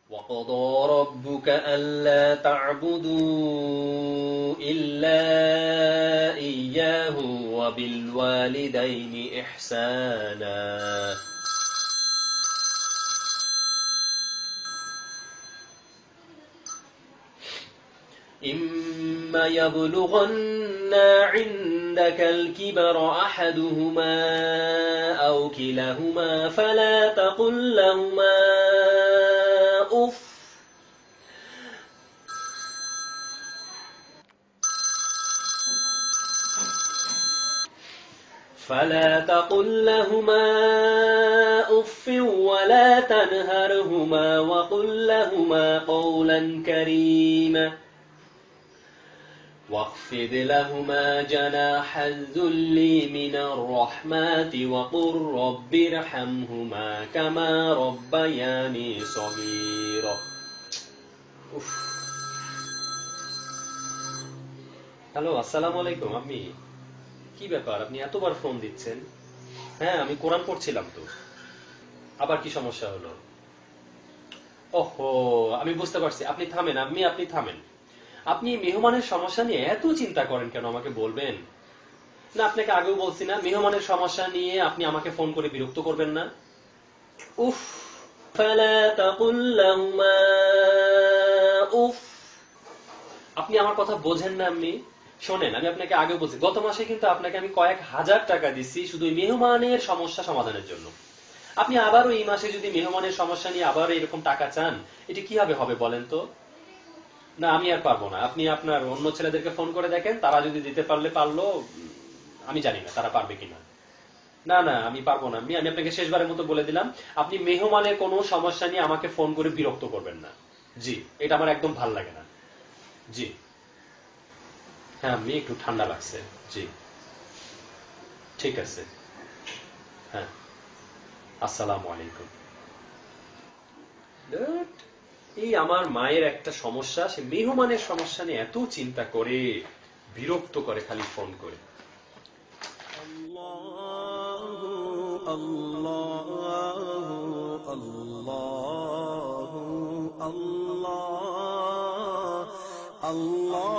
وقضى ربك ألا تعبدوا إلا إياه وبالوالدين إحسانا إما يبلغن عندك الكبر أحدهما أو كلاهما فلا تقل لهما أف ولا تنهرهما وقل لهما قولا كريما واخفض لهما جناح الذل من الرحمة وقل رب ارحمهما كما ربياني صغيرا hello, আসসালামু আলাইকুম। আপনি কি ব্যাপার, আপনি এতবার ফোন দিচ্ছেন? হ্যাঁ, আমি কোরআন পড়ছিলাম তো। আবার কি সমস্যা হলো? ওহো, আমি বুঝতে পারছি। আপনি থামেন, আপনি থামেন। আপনি মেহমানের সমস্যা নিয়ে এত চিন্তা করেন কেন, আমাকে বলবেন না? আপনাকে আগেও বলছি না, মেহমানের সমস্যা নিয়ে আপনি আমাকে ফোন করে বিরক্ত করবেন না। উফ, ফালা তাকুল লাহুমা উফ। আপনি আমার কথা বোঝেন না। আপনি শোনেন, আমি আপনাকে আগেও বলছি, গত মাসে কিন্তু আপনাকে আমি কয়েক হাজার টাকা দিচ্ছি শুধু মেহমানের সমস্যা সমাধানের জন্য। আপনি আবারও এই মাসে যদি মেহমানের সমস্যা নিয়ে আবার এরকম টাকা চান, এটা কিভাবে হবে বলেন তো? না, আমি আর পারবো না। আপনি আপনার অন্য ছেলেদেরকে ফোন করে দেখেন, তারা যদি দিতে পারলো। আমি জানি না তারা পারবে কিনা। না না, আমি পারবো না। আমি আপনাকে শেষবারের মতো বলে দিলাম, আপনি মেহমানের কোনো সমস্যা নিয়ে আমাকে ফোন করে বিরক্ত করবেন না। জি, এটা আমার একদম ভাল লাগে না। জি হ্যাঁ, আমি একটু ঠান্ডা লাগছে। জি ঠিক আছে। হ্যাঁ, আসসালামু আলাইকুম। এই আমার মায়ের একটা সমস্যা, সে মেহমানের সমস্যা নিয়ে এত চিন্তা করে, বিরক্ত করে খালি ফোন করে। আল্লাহু আল্লাহু আল্লাহু আল্লাহ আল্লাহ